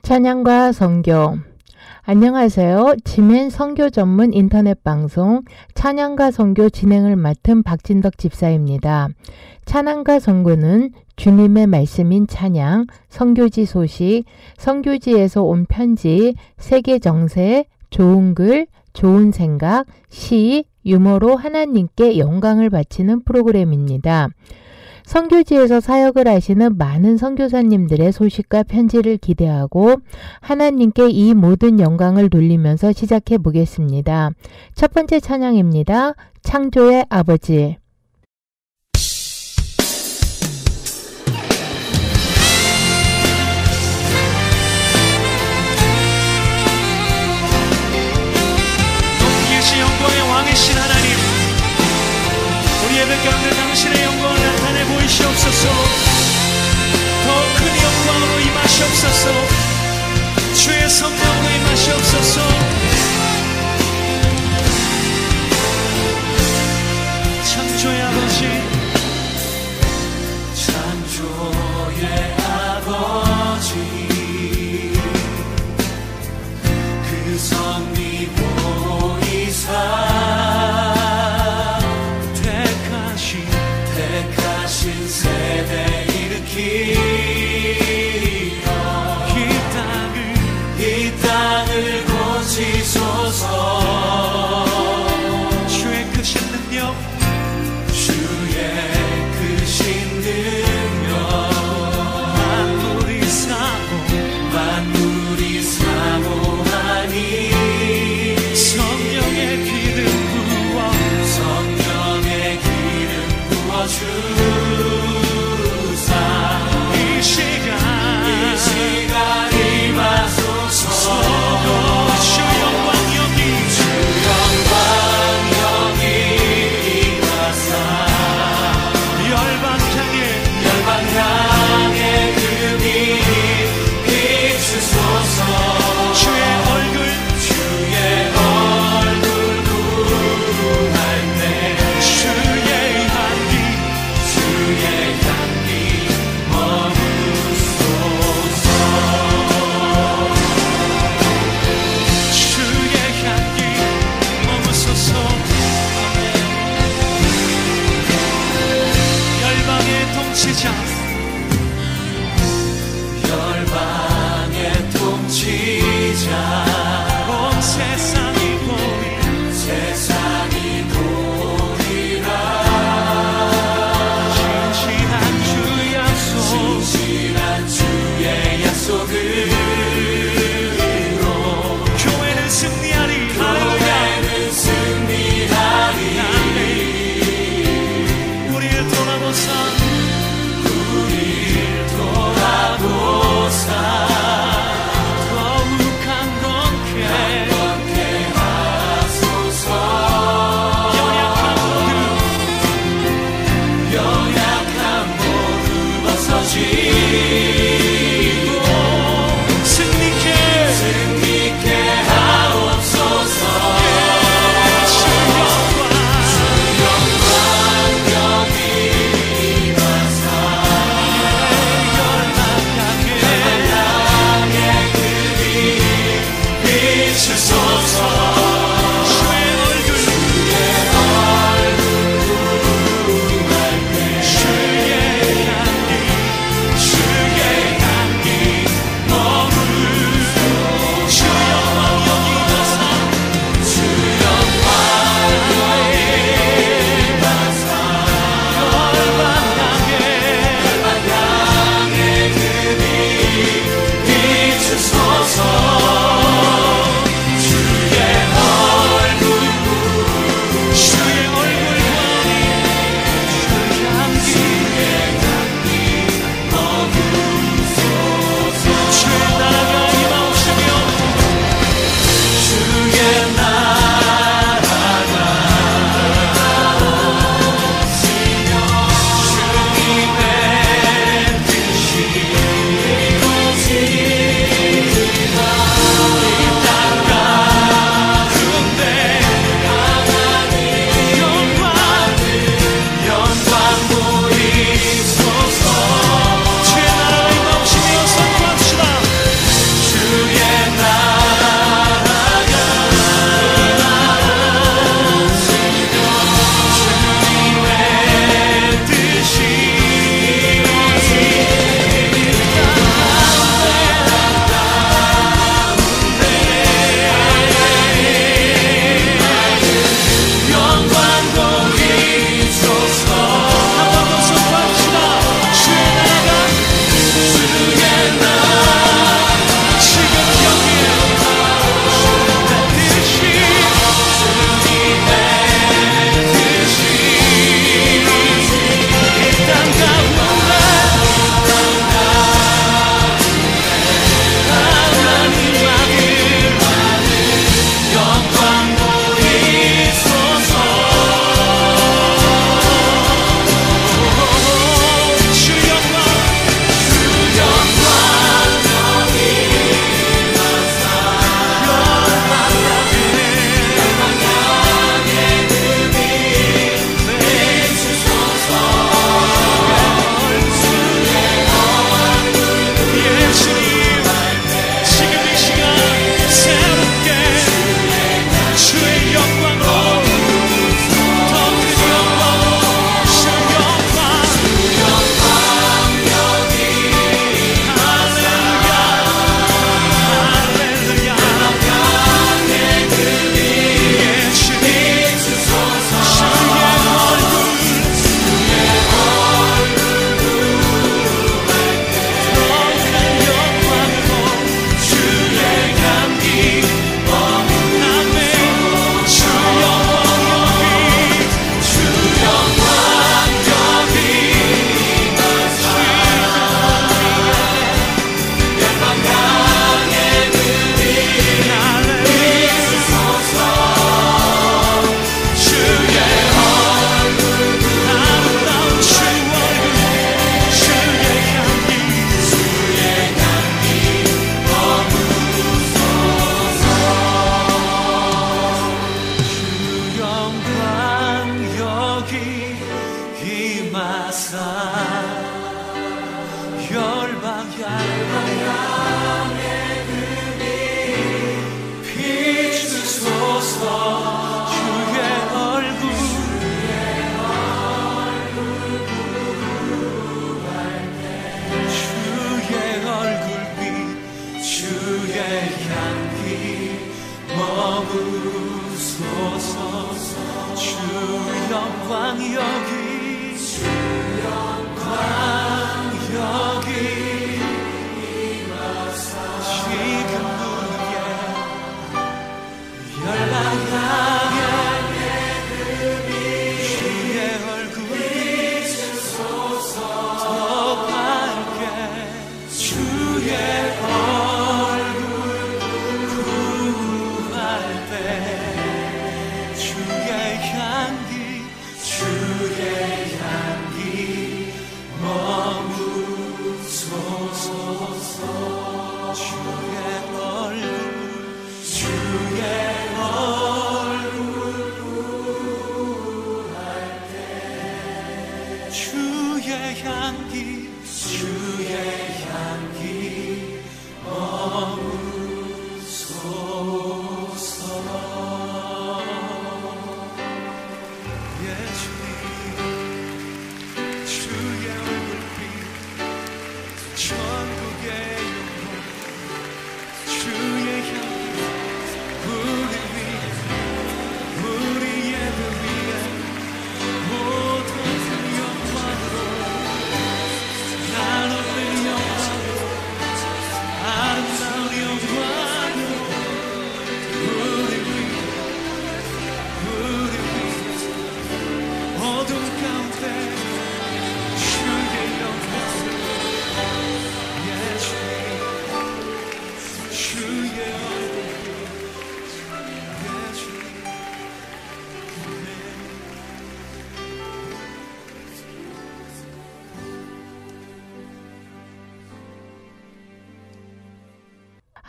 찬양과 선교. 안녕하세요. 지멘 선교 전문 인터넷 방송 찬양과 선교 진행을 맡은 박진덕 집사입니다. 찬양과 선교는 주님의 말씀인 찬양, 선교지 소식, 선교지에서 온 편지, 세계 정세, 좋은 글, 좋은 생각, 시, 유머로 하나님께 영광을 바치는 프로그램입니다. 선교지에서 사역을 하시는 많은 선교사님들의 소식과 편지를 기대하고 하나님께 이 모든 영광을 돌리면서 시작해 보겠습니다. 첫 번째 찬양입니다. 창조의 아버지. 높이신 영광의 왕이신 하나님, 우리 예배 가운데 당신의 영광을 나타내 보이시옵소서. 더 큰 영광으로 임하시옵소서. 주의 성령으로 임하시옵소서. 창조의 아버지, 창조의 아버지, 그 섭리 보이사 택하신 세대 일으키며 이 땅을 고치 하사 열방 향해 비추소서 주의 얼굴 주의 얼굴빛 주의 향기 머무소서 주 영광 여기 지금 우리의 열방 향해 주의 얼굴 더 밝게 주의 얼굴 구할 때 주의 향기 머무소서 주의 얼굴 구할 때 주의 향기 머무소서 예 주님 주의 얼굴빛 천국의 영광 주의 향기 우리 위해 우리 예배 위해 모든 영광으로 나누는 영광으로 아름다운 영광으로 우리 위해 어둠 가운데 주의 영광으로 예 주님 주의 얼굴 예 주님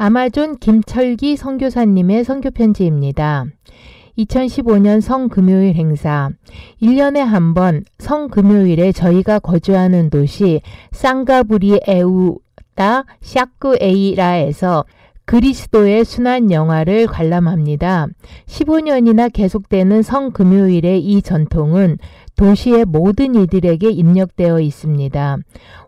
아마존 김철기 선교사님의 선교편지입니다. 2015년 성금요일 행사 1년에 한 번 성금요일에 저희가 거주하는 도시 쌍가브리에우다 샤크에이라에서 그리스도의 순환 영화를 관람합니다. 15년이나 계속되는 성금요일의 이 전통은 도시의 모든 이들에게 입력되어 있습니다.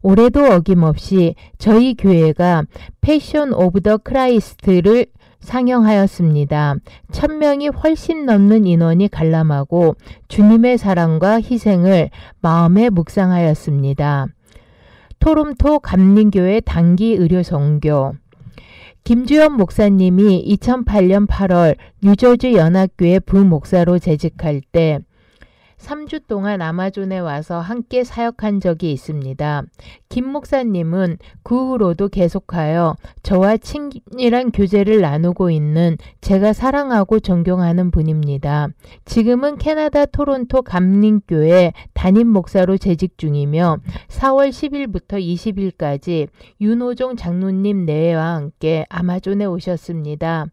올해도 어김없이 저희 교회가 패션 오브 더 크라이스트를 상영하였습니다. 1000명이 훨씬 넘는 인원이 관람하고 주님의 사랑과 희생을 마음에 묵상하였습니다. 토론토 감림교회 단기 의료 선교 김주현 목사님이 2008년 8월 뉴저지 연합교회 부목사로 재직할 때 3주 동안 아마존에 와서 함께 사역한 적이 있습니다. 김 목사님은 그 후로도 계속하여 저와 친밀한 교제를 나누고 있는 제가 사랑하고 존경하는 분입니다. 지금은 캐나다 토론토 감림교회 담임 목사로 재직 중이며 4월 10일부터 20일까지 윤호종 장로님 내외와 함께 아마존에 오셨습니다.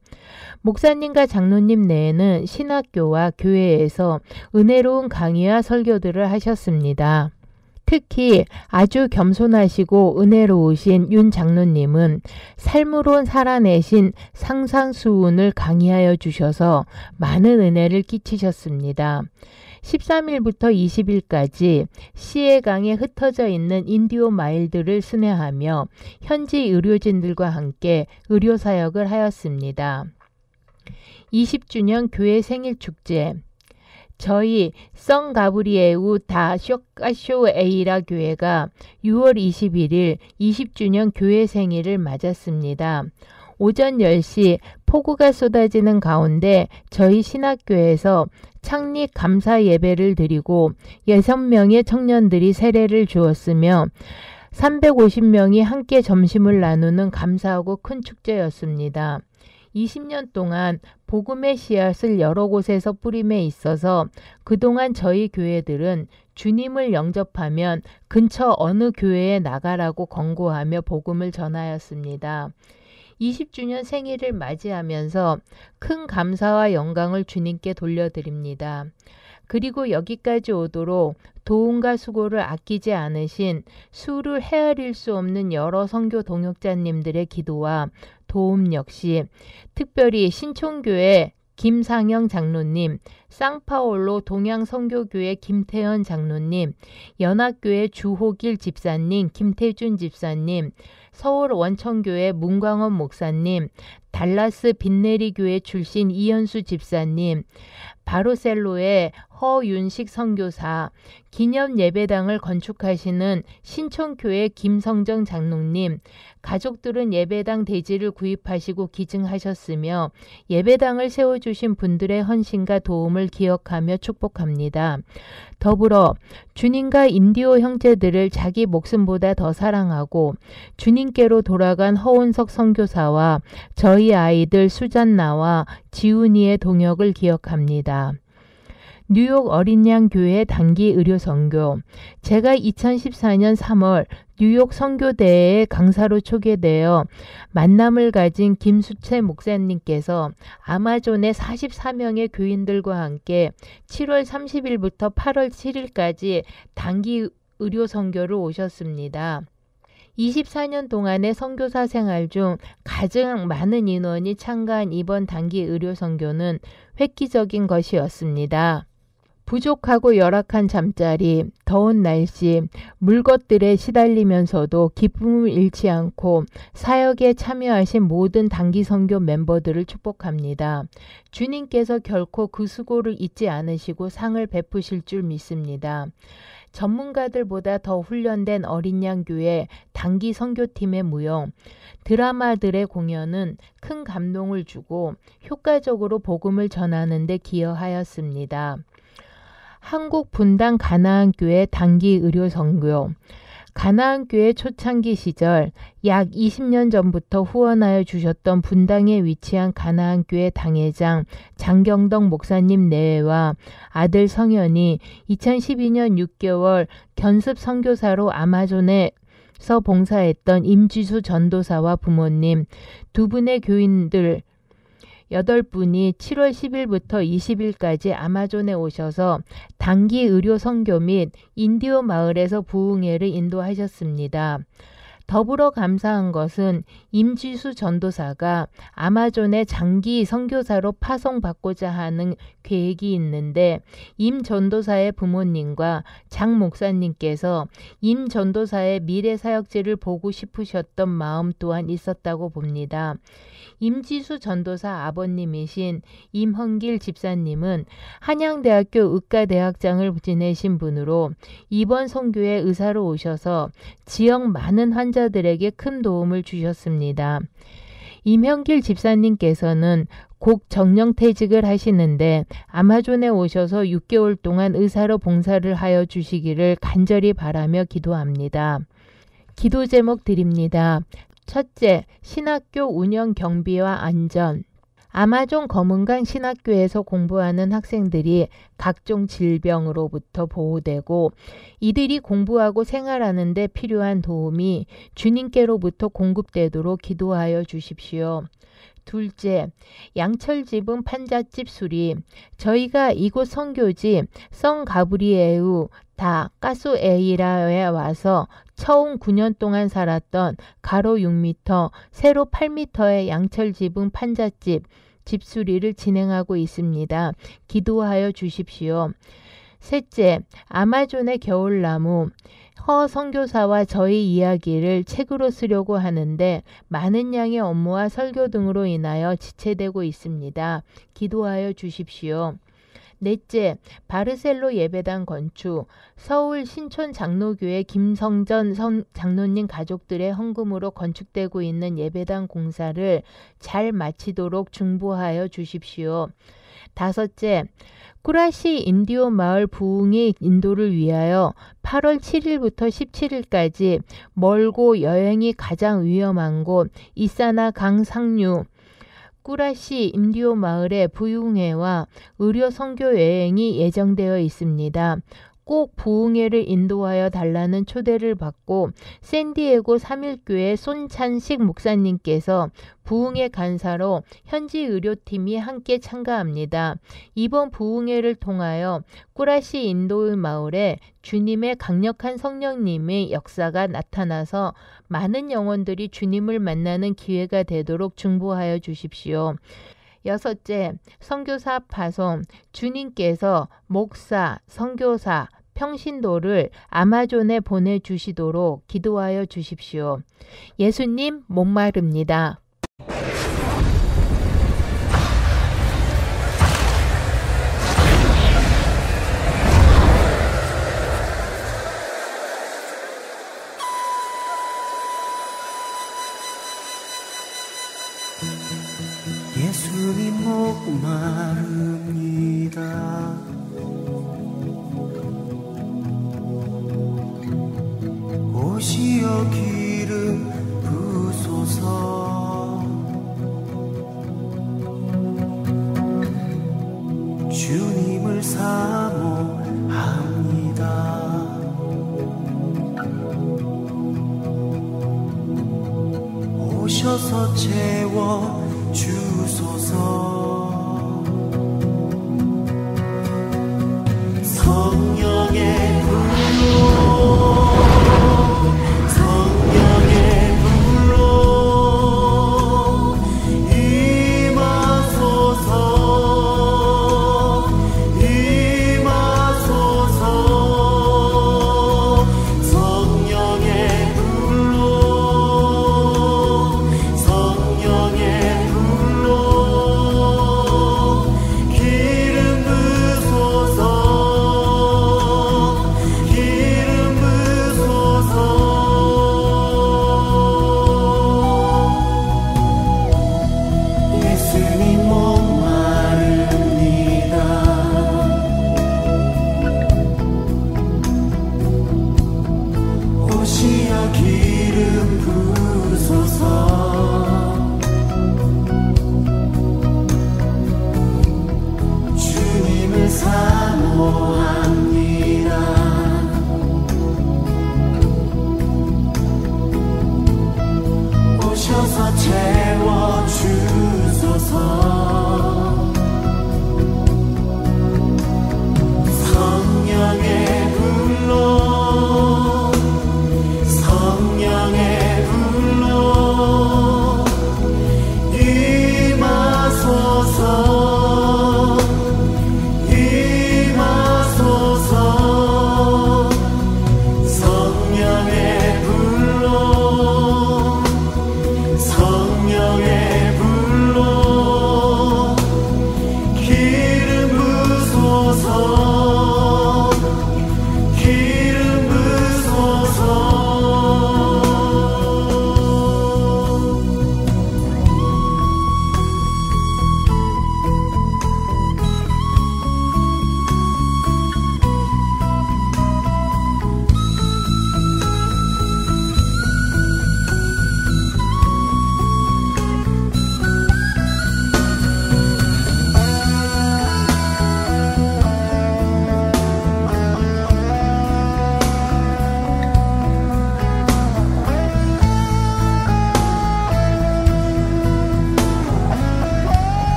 목사님과 장로님 내에는 신학교와 교회에서 은혜로운 강의와 설교들을 하셨습니다. 특히 아주 겸손하시고 은혜로우신 윤 장로님은 삶으로 살아내신 상상수훈을 강의하여 주셔서 많은 은혜를 끼치셨습니다. 13일부터 20일까지 시해강에 흩어져 있는 인디오 마일들을 순회하며 현지 의료진들과 함께 의료사역을 하였습니다. 20주년 교회 생일축제 저희 성 가브리에우 다 쇼카쇼에이라 교회가 6월 21일 20주년 교회 생일을 맞았습니다. 오전 10시 폭우가 쏟아지는 가운데 저희 신학교에서 창립 감사 예배를 드리고 6명의 청년들이 세례를 주었으며 350명이 함께 점심을 나누는 감사하고 큰 축제였습니다. 20년 동안 복음의 씨앗을 여러 곳에서 뿌림에 있어서 그동안 저희 교회들은 주님을 영접하면 근처 어느 교회에 나가라고 권고하며 복음을 전하였습니다. 20주년 생일을 맞이하면서 큰 감사와 영광을 주님께 돌려드립니다. 그리고 여기까지 오도록 도움과 수고를 아끼지 않으신 수를 헤아릴 수 없는 여러 선교 동역자님들의 기도와 도움 역시 특별히 신촌교회 김상영 장로님, 쌍파올로 동양선교교회 김태현 장로님, 연합교회 주호길 집사님, 김태준 집사님, 서울 원천교회 문광원 목사님, 달라스 빈내리교회 출신 이현수 집사님, 바르셀로의 허윤식 선교사, 기념 예배당을 건축하시는 신촌교회 김성정 장로님, 가족들은 예배당 대지를 구입하시고 기증하셨으며 예배당을 세워주신 분들의 헌신과 도움을 기억하며 축복합니다. 더불어 주님과 인디오 형제들을 자기 목숨보다 더 사랑하고 주님께로 돌아간 허운석 선교사와 저희 아이들 수잔나와 지훈이의 동역을 기억합니다. 뉴욕 어린양 교회 단기 의료 선교. 제가 2014년 3월 뉴욕 선교대회에 강사로 초대되어 만남을 가진 김수채 목사님께서 아마존의 44명의 교인들과 함께 7월 30일부터 8월 7일까지 단기 의료 선교를 오셨습니다. 24년 동안의 선교사 생활 중 가장 많은 인원이 참가한 이번 단기 의료 선교는 획기적인 것이었습니다. 부족하고 열악한 잠자리, 더운 날씨, 물것들에 시달리면서도 기쁨을 잃지 않고 사역에 참여하신 모든 단기 선교 멤버들을 축복합니다. 주님께서 결코 그 수고를 잊지 않으시고 상을 베푸실 줄 믿습니다. 전문가들보다 더 훈련된 어린 양 교회 단기 선교팀의 무용, 드라마들의 공연은 큰 감동을 주고 효과적으로 복음을 전하는 데 기여하였습니다. 한국 분당 가나안교회 단기 의료 선교. 가나안교회 초창기 시절 약 20년 전부터 후원하여 주셨던 분당에 위치한 가나안교회 당회장 장경덕 목사님 내외와 아들 성현이 2012년 6개월 견습 선교사로 아마존에서 봉사했던 임지수 전도사와 부모님 두 분의 교인들 8분이 7월 10일부터 20일까지 아마존에 오셔서 단기 의료 선교 및 인디오 마을에서 부흥회를 인도하셨습니다. 더불어 감사한 것은 임지수 전도사가 아마존의 장기 선교사로 파송받고자 하는 계획이 있는데 임 전도사의 부모님과 장 목사님께서 임 전도사의 미래 사역지를 보고 싶으셨던 마음 또한 있었다고 봅니다. 임지수 전도사 아버님이신 임헌길 집사님은 한양대학교 의과대학장을 지내신 분으로 이번 선교에 의사로 오셔서 지역 많은 환자들에게 큰 도움을 주셨습니다. 임헌길 집사님께서는 곧 정년퇴직을 하시는데 아마존에 오셔서 6개월 동안 의사로 봉사를 하여 주시기를 간절히 바라며 기도합니다. 기도 제목 드립니다. 첫째, 신학교 운영 경비와 안전. 아마존 검은강 신학교에서 공부하는 학생들이 각종 질병으로부터 보호되고 이들이 공부하고 생활하는 데 필요한 도움이 주님께로부터 공급되도록 기도하여 주십시오. 둘째, 양철지붕 판잣집 수리. 저희가 이곳 선교지 성가브리에우 다 까소에이라에 와서 처음 9년 동안 살았던 가로 6m, 세로 8m의 양철지붕 판잣집 집수리를 진행하고 있습니다. 기도하여 주십시오. 셋째, 아마존의 겨울나무. 허 선교사와 저희 이야기를 책으로 쓰려고 하는데 많은 양의 업무와 설교 등으로 인하여 지체되고 있습니다. 기도하여 주십시오. 넷째, 바르셀로 예배당 건축. 서울 신촌 장로교회 김성전 장로님 가족들의 헌금으로 건축되고 있는 예배당 공사를 잘 마치도록 중보하여 주십시오. 다섯째, 꾸라시 인디오 마을 부흥의 인도를 위하여 8월 7일부터 17일까지 멀고 여행이 가장 위험한 곳 이사나 강 상류 꾸라시 인디오 마을의 부흥회와 의료 선교 여행이 예정되어 있습니다. 꼭 부흥회를 인도하여 달라는 초대를 받고 샌디에고 삼일교회 손찬식 목사님께서 부흥회 간사로 현지 의료팀이 함께 참가합니다. 이번 부흥회를 통하여 꾸라시 인도의 마을에 주님의 강력한 성령님의 역사가 나타나서 많은 영혼들이 주님을 만나는 기회가 되도록 중보하여 주십시오. 여섯째, 선교사 파송. 주님께서 목사, 선교사, 평신도를 아마존에 보내주시도록 기도하여 주십시오. 예수님 목마릅니다. 예수님 목마릅니다. 오시어 기름 부소서. 주님을 사모합니다. 오셔서 채워 주소서. 성령의 불로, 성령의 불로 임하소서, 임하소서. 성령의 불로, 성령의 불로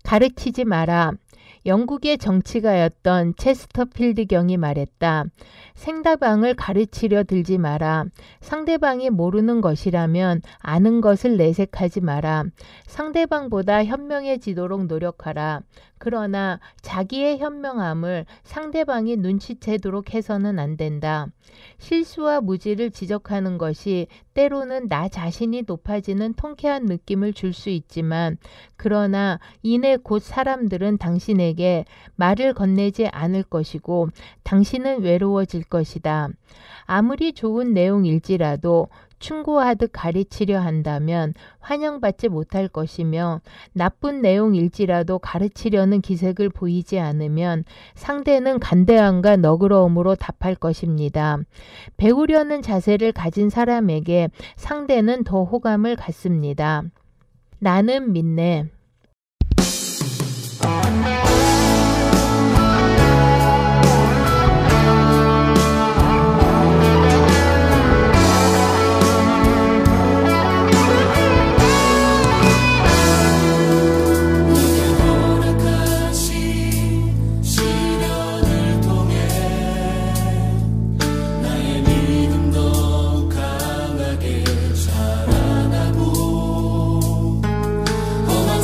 가르치지 마라. 영국의 정치가였던 체스터필드 경이 말했다. 상대방을 가르치려 들지 마라. 상대방이 모르는 것이라면 아는 것을 내색하지 마라. 상대방보다 현명해지도록 노력하라. 그러나 자기의 현명함을 상대방이 눈치채도록 해서는 안 된다. 실수와 무지를 지적하는 것이 때로는 나 자신이 높아지는 통쾌한 느낌을 줄 수 있지만, 그러나 이내 곧 사람들은 당신에게 말을 건네지 않을 것이고 당신은 외로워질 것이다. 아무리 좋은 내용일지라도 충고하듯 가르치려 한다면 환영받지 못할 것이며, 나쁜 내용일지라도 가르치려는 기색을 보이지 않으면 상대는 간대함과 너그러움으로 답할 것입니다. 배우려는 자세를 가진 사람에게 상대는 더 호감을 갖습니다. 나는 믿네. 험한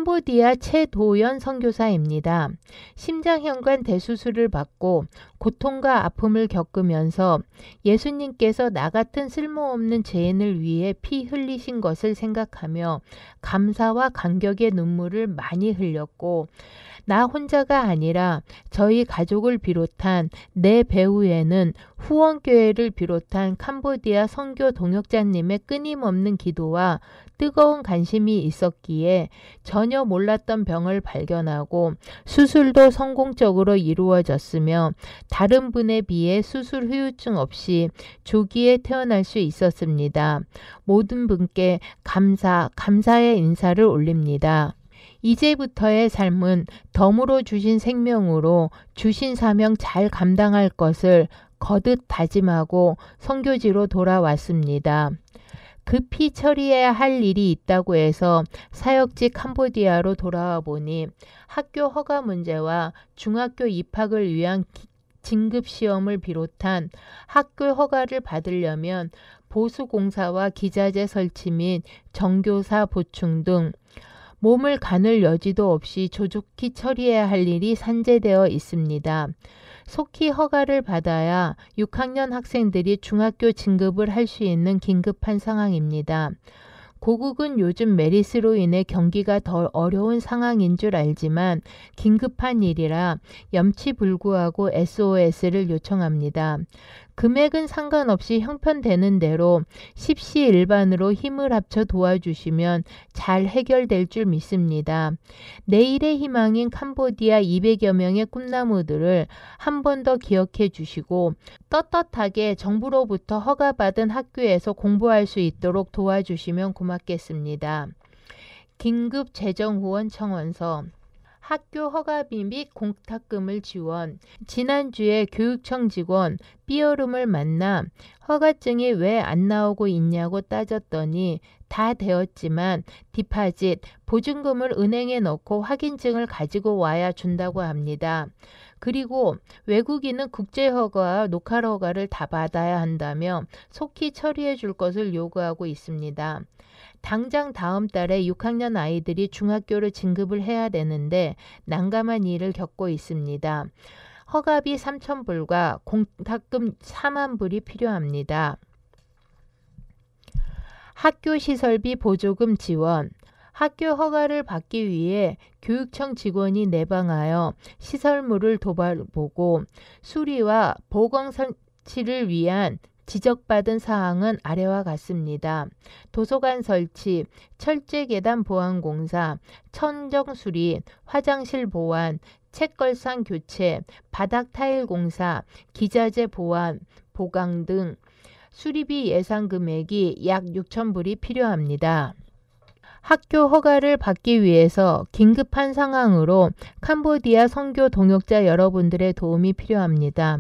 캄보디아 최도연 선교사입니다. 심장혈관 대수술을 받고 고통과 아픔을 겪으면서 예수님께서 나 같은 쓸모없는 죄인을 위해 피 흘리신 것을 생각하며 감사와 감격의 눈물을 많이 흘렸고, 나 혼자가 아니라 저희 가족을 비롯한 내 배후에는 후원교회를 비롯한 캄보디아 선교 동역자님의 끊임없는 기도와 뜨거운 관심이 있었기에 전혀 몰랐던 병을 발견하고 수술도 성공적으로 이루어졌으며 다른 분에 비해 수술 후유증 없이 조기에 태어날 수 있었습니다. 모든 분께 감사의 인사를 올립니다. 이제부터의 삶은 덤으로 주신 생명으로 주신 사명 잘 감당할 것을 거듭 다짐하고 선교지로 돌아왔습니다. 급히 처리해야 할 일이 있다고 해서 사역지 캄보디아로 돌아와 보니 학교 허가 문제와 중학교 입학을 위한 진급시험을 비롯한 학교 허가를 받으려면 보수공사와 기자재 설치 및 정교사 보충 등 몸을 가눌 여지도 없이 조속히 처리해야 할 일이 산재되어 있습니다. 속히 허가를 받아야 6학년 학생들이 중학교 진급을 할 수 있는 긴급한 상황입니다. 고국은 요즘 메리스로 인해 경기가 더 어려운 상황인 줄 알지만 긴급한 일이라 염치불구하고 SOS를 요청합니다. 금액은 상관없이 형편되는 대로 십시일반으로 힘을 합쳐 도와주시면 잘 해결될 줄 믿습니다. 내일의 희망인 캄보디아 200여 명의 꿈나무들을 한 번 더 기억해 주시고 떳떳하게 정부로부터 허가받은 학교에서 공부할 수 있도록 도와주시면 고맙겠습니다. 긴급 재정 후원 청원서. 학교 허가비 및 공탁금을 지원. 지난주에 교육청 직원 삐어름을 만나 허가증이 왜 안 나오고 있냐고 따졌더니 다 되었지만 디파짓, 보증금을 은행에 넣고 확인증을 가지고 와야 준다고 합니다. 그리고 외국인은 국제허가와 로컬허가를 다 받아야 한다며 속히 처리해 줄 것을 요구하고 있습니다. 당장 다음 달에 6학년 아이들이 중학교를 진급을 해야 되는데 난감한 일을 겪고 있습니다. 허가비 3,000불과 공탁금 4만 불이 필요합니다. 학교 시설비 보조금 지원. 학교 허가를 받기 위해 교육청 직원이 내방하여 시설물을 도봐보고 수리와 보강 설치를 위한 지적받은 사항은 아래와 같습니다. 도서관 설치, 철제 계단 보완 공사, 천정 수리, 화장실 보완, 책걸상 교체, 바닥 타일 공사, 기자재 보완, 보강 등 수리비 예상 금액이 약 6,000불이 필요합니다. 학교 허가를 받기 위해서 긴급한 상황으로 캄보디아 선교 동역자 여러분들의 도움이 필요합니다.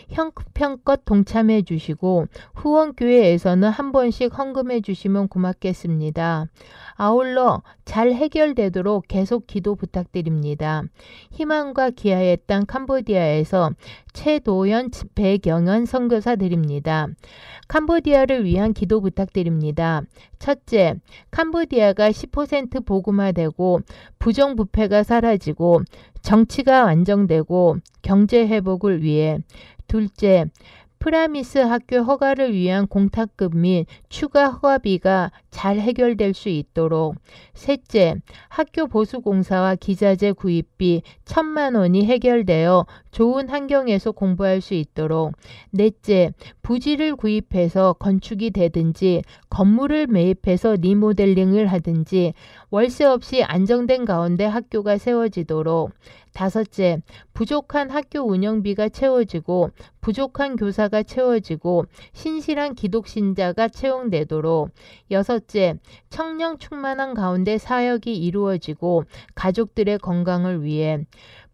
형편껏 동참해 주시고 후원교회에서는 한 번씩 헌금해 주시면 고맙겠습니다. 아울러 잘 해결되도록 계속 기도 부탁드립니다. 희망과 기아의 땅 캄보디아에서 최도연, 배경연 선교사 드립니다. 캄보디아를 위한 기도 부탁드립니다. 첫째, 캄보디아가 10% 보금화되고 부정부패가 사라지고 정치가 안정되고 경제 회복을 위해. 둘째, 프라미스 학교 허가를 위한 공탁금 및 추가 허가비가 잘 해결될 수 있도록. 셋째, 학교 보수공사와 기자재 구입비 1,000만 원이 해결되어 좋은 환경에서 공부할 수 있도록. 넷째, 부지를 구입해서 건축이 되든지 건물을 매입해서 리모델링을 하든지 월세 없이 안정된 가운데 학교가 세워지도록. 다섯째, 부족한 학교 운영비가 채워지고 부족한 교사가 채워지고 신실한 기독신자가 채용되도록. 여섯째, 청령 충만한 가운데 사역이 이루어지고 가족들의 건강을 위해.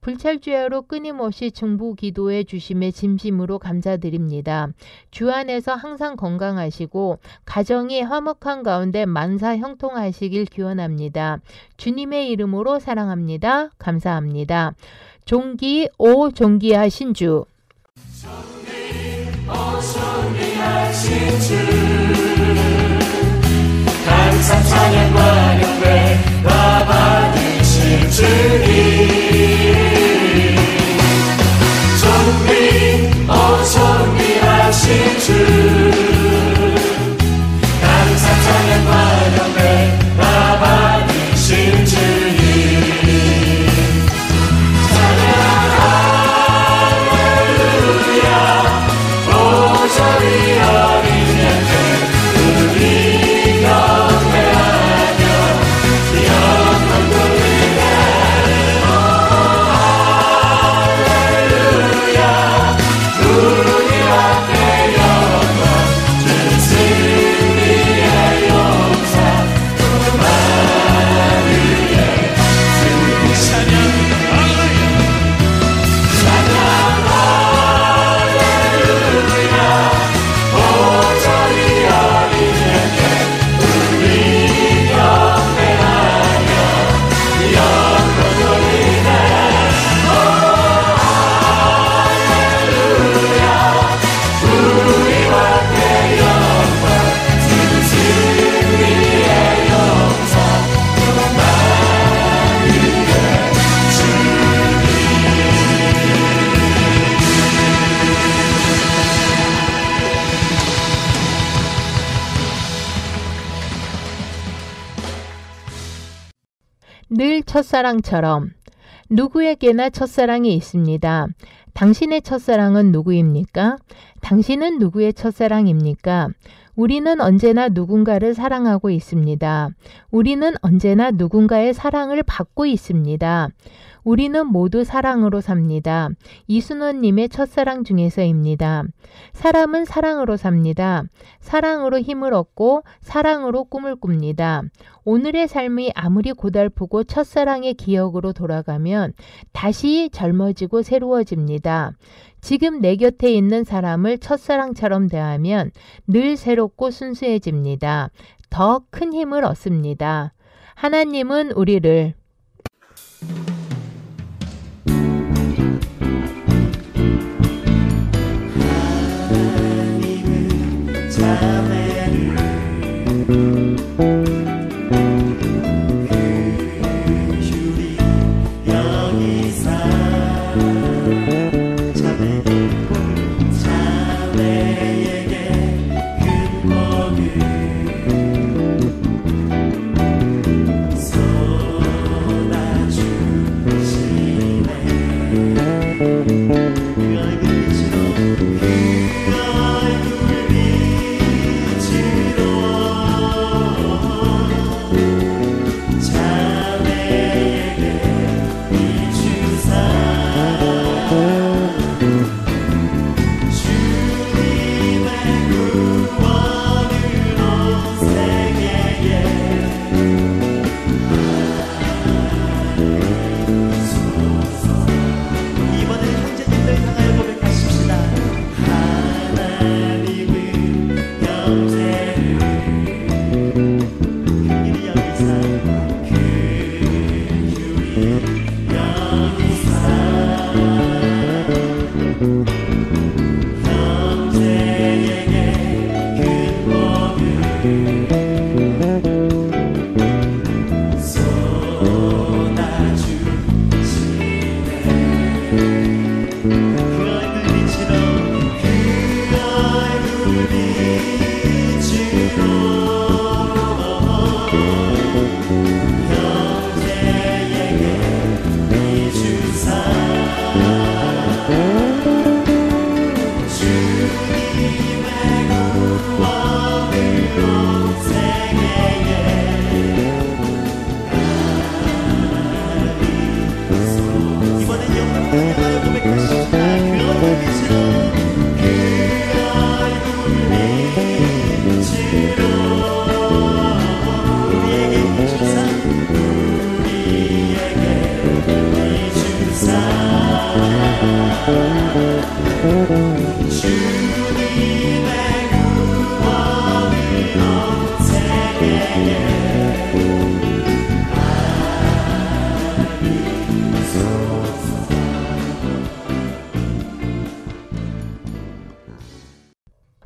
불찰주야로 끊임없이 중보 기도해 주심에 진심으로 감사드립니다. 주 안에서 항상 건강하시고 가정이 화목한 가운데 만사 형통하시길 기원합니다. 주님의 이름으로 사랑합니다. 감사합니다. 존귀하신 주. 존귀하신 주, 감사 찬양과 영광 다 받으시 늘 첫사랑처럼 누구에게나 첫사랑이 있습니다. 당신의 첫사랑은 누구입니까? 당신은 누구의 첫사랑입니까? 우리는 언제나 누군가를 사랑하고 있습니다. 우리는 언제나 누군가의 사랑을 받고 있습니다. 우리는 모두 사랑으로 삽니다. 이순원님의 첫사랑 중에서입니다. 사람은 사랑으로 삽니다. 사랑으로 힘을 얻고 사랑으로 꿈을 꿉니다. 오늘의 삶이 아무리 고달프고 첫사랑의 기억으로 돌아가면 다시 젊어지고 새로워집니다. 지금 내 곁에 있는 사람을 첫사랑처럼 대하면 늘 새롭고 순수해집니다. 더 큰 힘을 얻습니다. 하나님은 우리를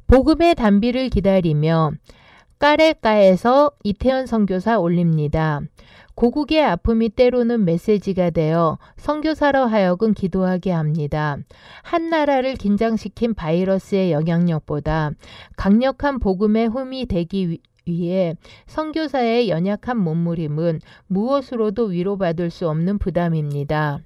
복음의 단비를 기다리며 까레까에서 이태원 선교사 올립니다. 고국의 아픔이 때로는 메시지가 되어 선교사로 하여금 기도하게 합니다. 한 나라를 긴장시킨 바이러스의 영향력보다 강력한 복음의 흠이 되기 위해 선교사의 연약한 몸부림은 무엇으로도 위로받을 수 없는 부담입니다.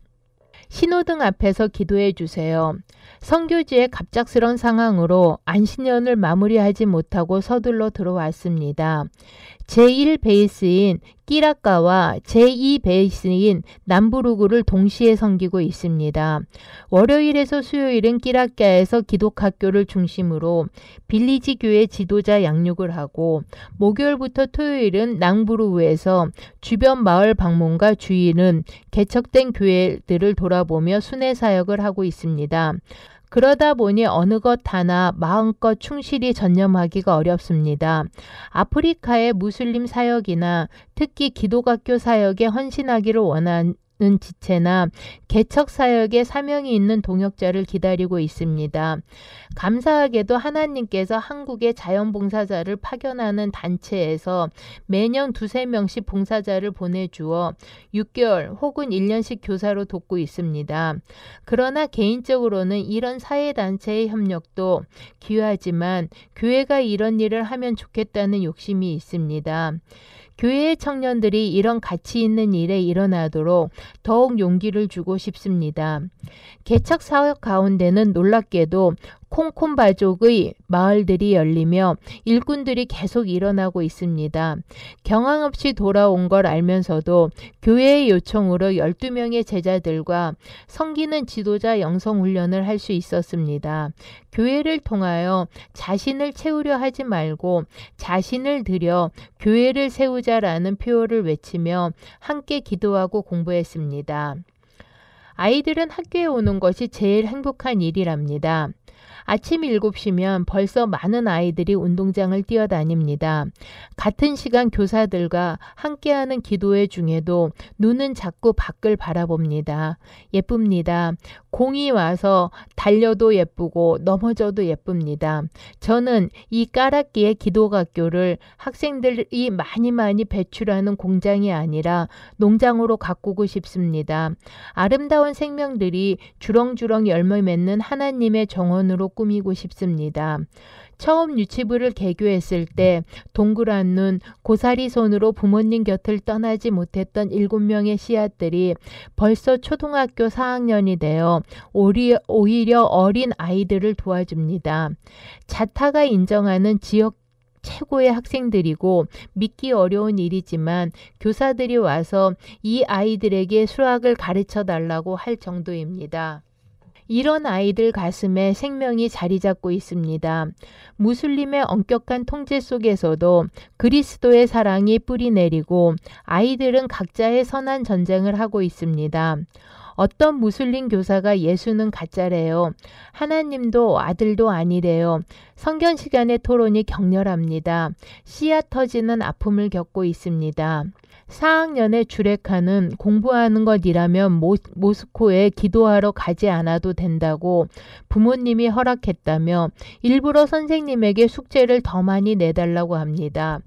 신호등 앞에서 기도해 주세요. 선교지의 갑작스런 상황으로 안식년을 마무리하지 못하고 서둘러 들어왔습니다. 제1 베이스인 끼라까와 제2 베이스인 남부르구를 동시에 섬기고 있습니다. 월요일에서 수요일은 끼라까에서 기독학교를 중심으로 빌리지 교회 지도자 양육을 하고 목요일부터 토요일은 남부르구에서 주변 마을 방문과 주일은 개척된 교회들을 돌아보며 순회 사역을 하고 있습니다. 그러다 보니 어느 것 하나 마음껏 충실히 전념하기가 어렵습니다. 아프리카의 무슬림 사역이나 특히 기독학교 사역에 헌신하기를 원하는 지체나 개척 사역에 사명이 있는 동역자를 기다리고 있습니다. 감사하게도 하나님께서 한국에 자연봉사자를 파견하는 단체에서 매년 2~3명씩 봉사자를 보내주어 6개월 혹은 1년씩 교사로 돕고 있습니다. 그러나 개인적으로는 이런 사회단체의 협력도 귀하지만 교회가 이런 일을 하면 좋겠다는 욕심이 있습니다. 교회의 청년들이 이런 가치 있는 일에 일어나도록 더욱 용기를 주고 싶습니다. 개척 사역 가운데는 놀랍게도 콩콩바족의 마을들이 열리며 일꾼들이 계속 일어나고 있습니다. 경황 없이 돌아온 걸 알면서도 교회의 요청으로 12명의 제자들과 섬기는 지도자 영성훈련을 할 수 있었습니다. 교회를 통하여 자신을 채우려 하지 말고 자신을 들여 교회를 세우자라는 표어를 외치며 함께 기도하고 공부했습니다. 아이들은 학교에 오는 것이 제일 행복한 일이랍니다. 아침 7시면 벌써 많은 아이들이 운동장을 뛰어다닙니다. 같은 시간 교사들과 함께하는 기도회 중에도 눈은 자꾸 밖을 바라봅니다. 예쁩니다. 공이 와서 달려도 예쁘고 넘어져도 예쁩니다. 저는 이 까락기의 기도학교를 학생들이 많이 배출하는 공장이 아니라 농장으로 가꾸고 싶습니다. 아름다운 생명들이 주렁주렁 열매 맺는 하나님의 정원으로 꾸미고 싶습니다. 처음 유치부를 개교했을 때 동그란 눈, 고사리 손으로 부모님 곁을 떠나지 못했던 7명의 씨앗들이 벌써 초등학교 4학년이 되어 오히려 어린 아이들을 도와줍니다. 자타가 인정하는 지역 최고의 학생들이고 믿기 어려운 일이지만 교사들이 와서 이 아이들에게 수학을 가르쳐 달라고 할 정도입니다. 이런 아이들 가슴에 생명이 자리 잡고 있습니다. 무슬림의 엄격한 통제 속에서도 그리스도의 사랑이 뿌리내리고 아이들은 각자의 선한 전쟁을 하고 있습니다. 어떤 무슬림 교사가 예수는 가짜래요. 하나님도 아들도 아니래요. 성경 시간의 토론이 격렬합니다. 씨앗 터지는 아픔을 겪고 있습니다. 4학년의 주레카는 공부하는 것이라면 모스코에 기도하러 가지 않아도 된다고 부모님이 허락했다며 일부러 선생님에게 숙제를 더 많이 내달라고 합니다.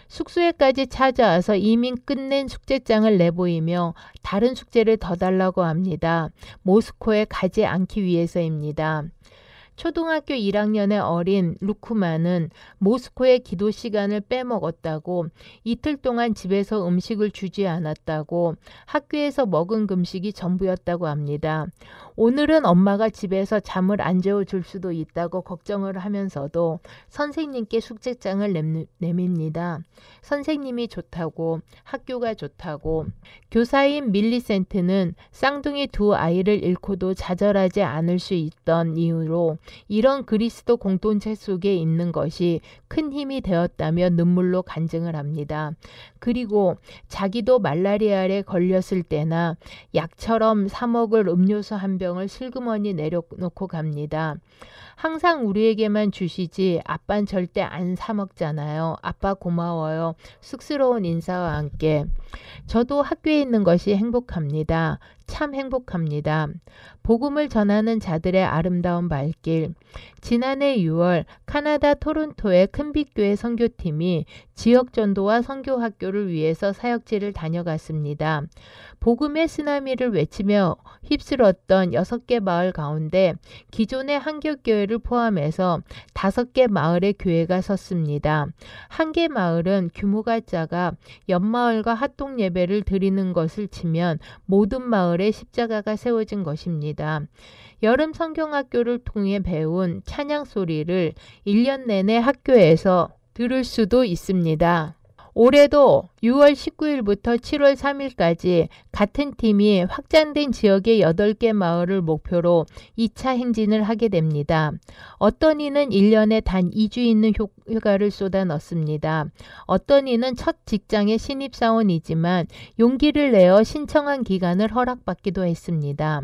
숙소에까지 찾아와서 이미 끝낸 숙제장을 내보이며 다른 숙제를 더 달라고 합니다. 모스코에 가지 않기 위해서입니다. 초등학교 1학년의 어린 루쿠마는 모스코의 기도 시간을 빼먹었다고, 이틀 동안 집에서 음식을 주지 않았다고, 학교에서 먹은 금식이 전부였다고 합니다. 오늘은 엄마가 집에서 잠을 안 재워줄 수도 있다고 걱정을 하면서도 선생님께 숙제장을 내밉니다. 선생님이 좋다고, 학교가 좋다고. 교사인 밀리센트는 쌍둥이 2 아이를 잃고도 좌절하지 않을 수 있던 이유로 이런 그리스도 공동체 속에 있는 것이 큰 힘이 되었다며 눈물로 간증을 합니다. 그리고 자기도 말라리아에 걸렸을 때나 약처럼 사 먹을 음료수 한 병을 슬그머니 내려놓고 갑니다. 항상 우리에게만 주시지 아빠는 절대 안 사 먹잖아요. 아빠 고마워요. 쑥스러운 인사와 함께. 저도 학교에 있는 것이 행복합니다. 참 행복합니다. 복음을 전하는 자들의 아름다운 발길. 지난해 6월 카나다 토론토의 큰빛교회 선교팀이 지역전도와 선교학교를 위해서 사역지를 다녀갔습니다. 복음의 쓰나미를 외치며 휩쓸었던 6개 마을 가운데 기존의 한결교회를 포함해서 5개 마을의 교회가 섰습니다. 한 개 마을은 규모가 작아 옆마을과 합동 예배를 드리는 것을 치면 모든 마을에 십자가가 세워진 것입니다. 여름 성경학교를 통해 배운 찬양 소리를 1년 내내 학교에서 들을 수도 있습니다. 올해도 6월 19일부터 7월 3일까지 같은 팀이 확장된 지역의 8개 마을을 목표로 2차 행진을 하게 됩니다. 어떤 이는 1년에 단 2주 있는 휴가를 쏟아 넣습니다. 어떤 이는 첫 직장의 신입사원이지만 용기를 내어 신청한 기간을 허락받기도 했습니다.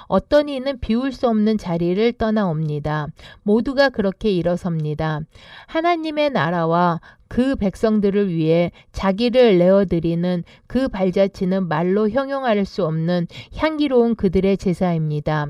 어떤 이는 비울 수 없는 자리를 떠나옵니다. 모두가 그렇게 일어섭니다. 하나님의 나라와 그 백성들을 위해 자기를 내어드리는 그 발자취는 말로 형용할 수 없는 향기로운 그들의 제사입니다.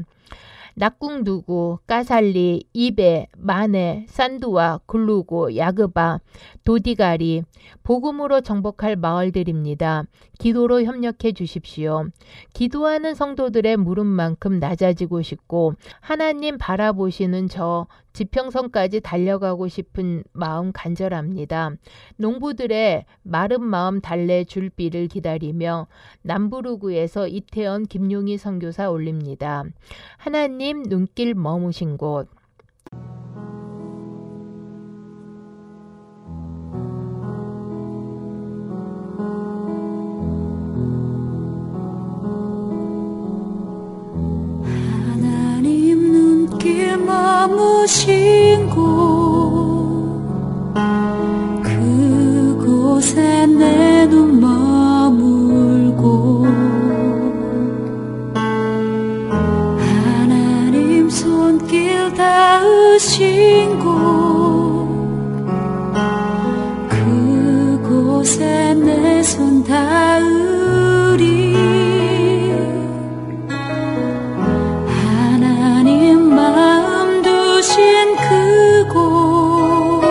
낙궁두구, 까살리, 이베, 마네, 산두와, 글루고, 야그바, 도디가리, 복음으로 정복할 마을들입니다. 기도로 협력해 주십시오. 기도하는 성도들의 물음만큼 낮아지고 싶고 하나님 바라보시는 저 지평선까지 달려가고 싶은 마음 간절합니다. 농부들의 마른 마음 달래줄 비를 기다리며 남부르구에서 이태원 김용희 선교사 올립니다. 하나님 눈길 머무신 곳. 머무신 곳 그곳에 내 눈 머물고 하나님 손길 닿으신 곳 그곳에 내 손 닿으리 하나님 마음 두신 그곳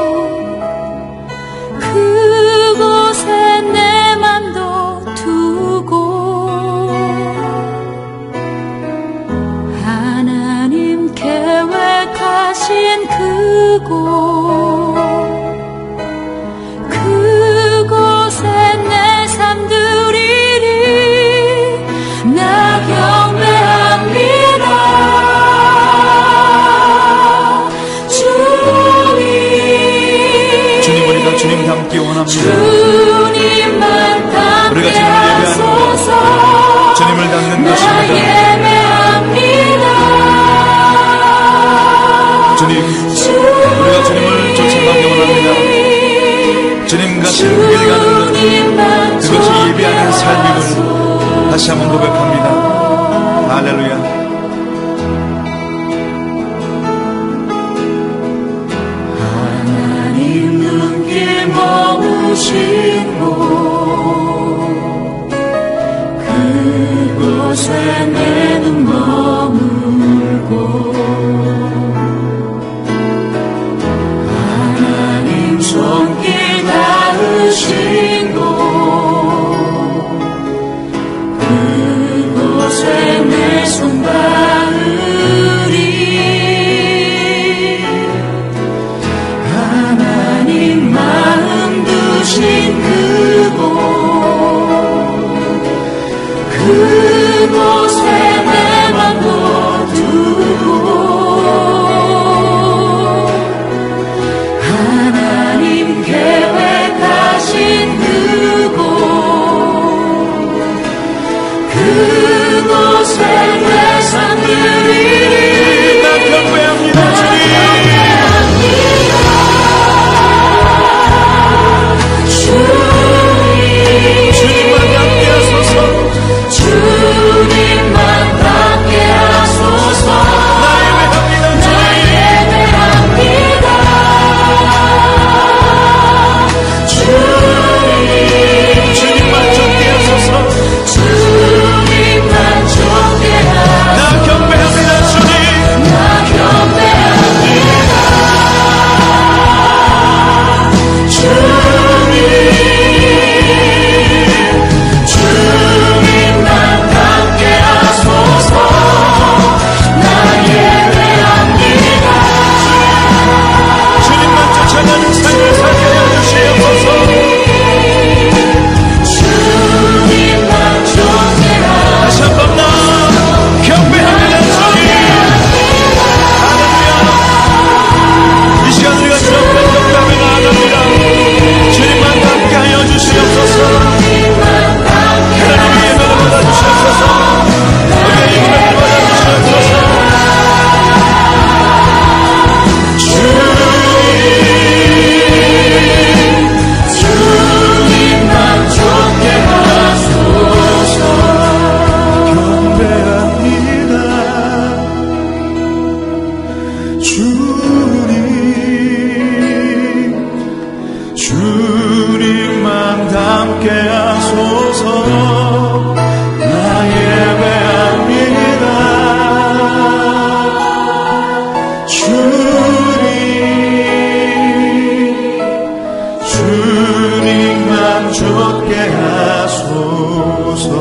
그곳에 내 맘도 두고 하나님 계획하신 그곳 그곳에 내 삶 드리리 나 경배합니다 주님 우리가 주님 닮기 원합니다. 주님만 닮게 우리가 주님을 예배하는 것 주님을 닮는 것입니다. 주님 우리가 주님을 쫓아가기 원합니다. 주님 같이 길 가는 것 그것이 예배하는 삶임을 다시 한번 고백합니다. 할렐루야. 머무신 곳 그곳에 내 눈 머물고 하나님 손길 닿으신 곳 그곳에 내 손 닿으리 하나님 마음 두신 그곳 그곳에 내 맘도 두고 하나님 계획하신 그곳 그곳에 내 삶 드리리 나 경배합니다 주님만 닮게 하소서 주님만 닮게 하소서 나 예배합니다 주님만 쫓게 하소서 주님만 쫓게 하소서 나 경배합니다 주님 나 경배합니다 주님만 닮게 하소서 나 예배합니다 주님만 쫓아가는 삶을 살게 하여 주시옵소서 주님만 쫓게 하소서 다시 한번 나 경배합니다 주님 할렐루야 이 시간 우리가 주 앞에 경배하며 나아갑니다 주님만 닮게 하여 주시옵소서 하나님의 예배를 받아주시옵소서 우리의 예배를 받아주시옵소서 주님만 쫓게 하소서 경배합니다 주님만 닮게 하소서 나 예배합니다 주님만 쫓게 하소서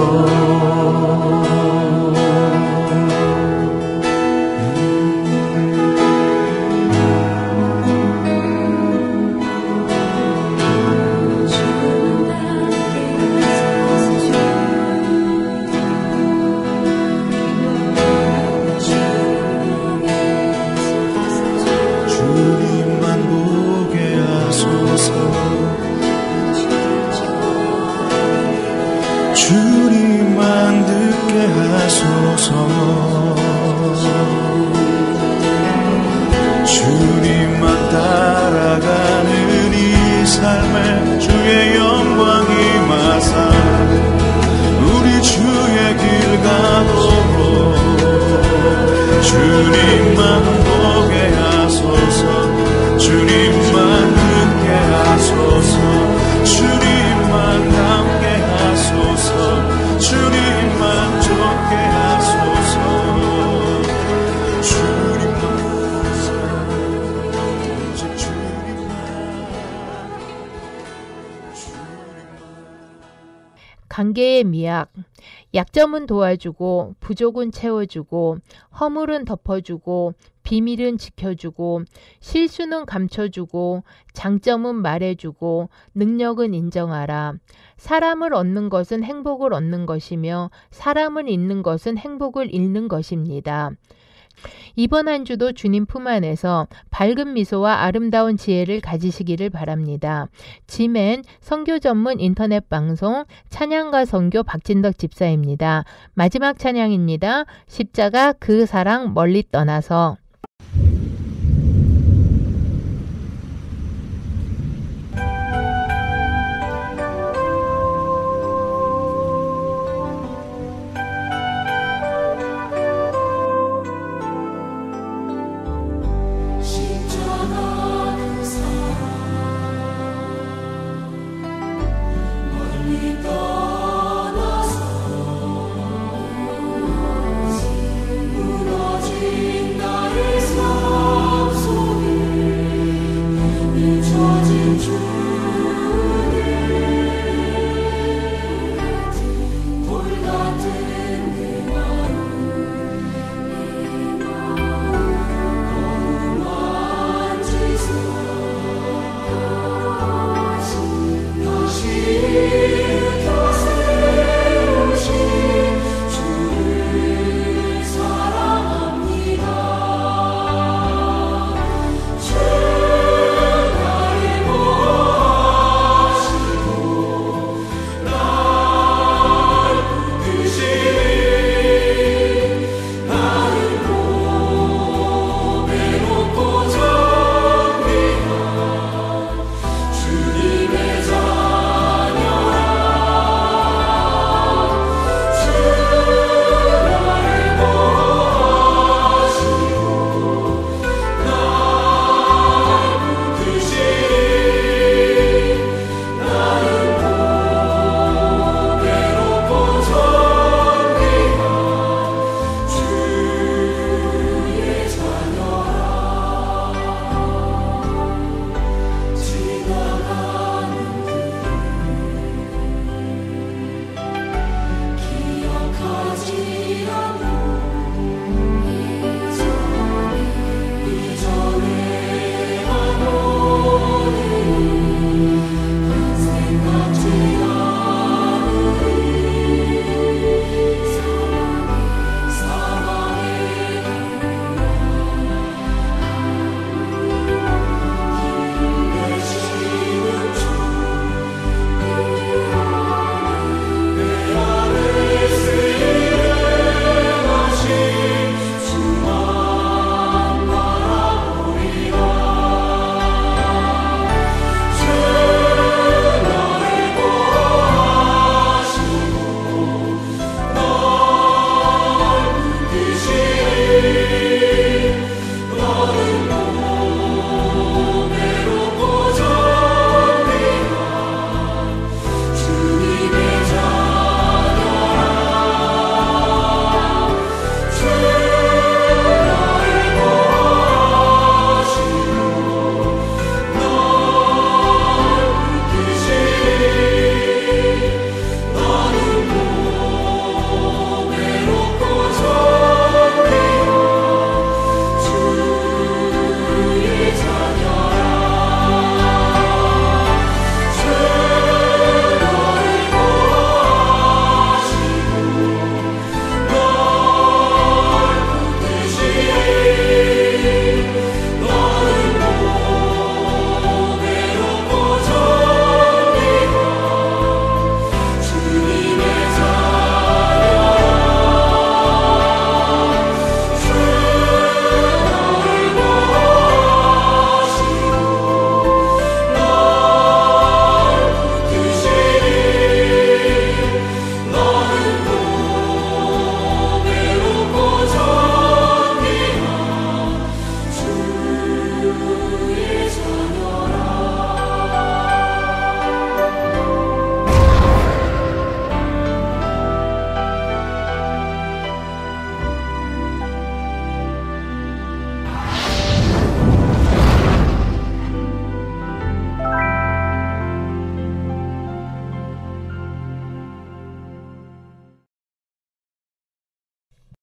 주님만 듣게 하소서. 주님만 따라가는 이 삶에 주의 영광이 임하사 우리 주의 길 가도록 주님만 보게 하소서. 주님만 듣게 하소서. 주님만 담게 하소서. 주님만 쫓게 하소서. 관계의 미학. 약점은 도와주고 부족은 채워주고 허물은 덮어주고 비밀은 지켜주고 실수는 감춰주고 장점은 말해주고 능력은 인정하라. 사람을 얻는 것은 행복을 얻는 것이며 사람을 잃는 것은 행복을 잃는 것입니다. 이번 한 주도 주님 품 안에서 밝은 미소와 아름다운 지혜를 가지시기를 바랍니다. 지멘 선교 전문 인터넷 방송 찬양과 선교 박진덕 집사입니다. 마지막 찬양입니다. 십자가 그 사랑 멀리 떠나서. 떠나서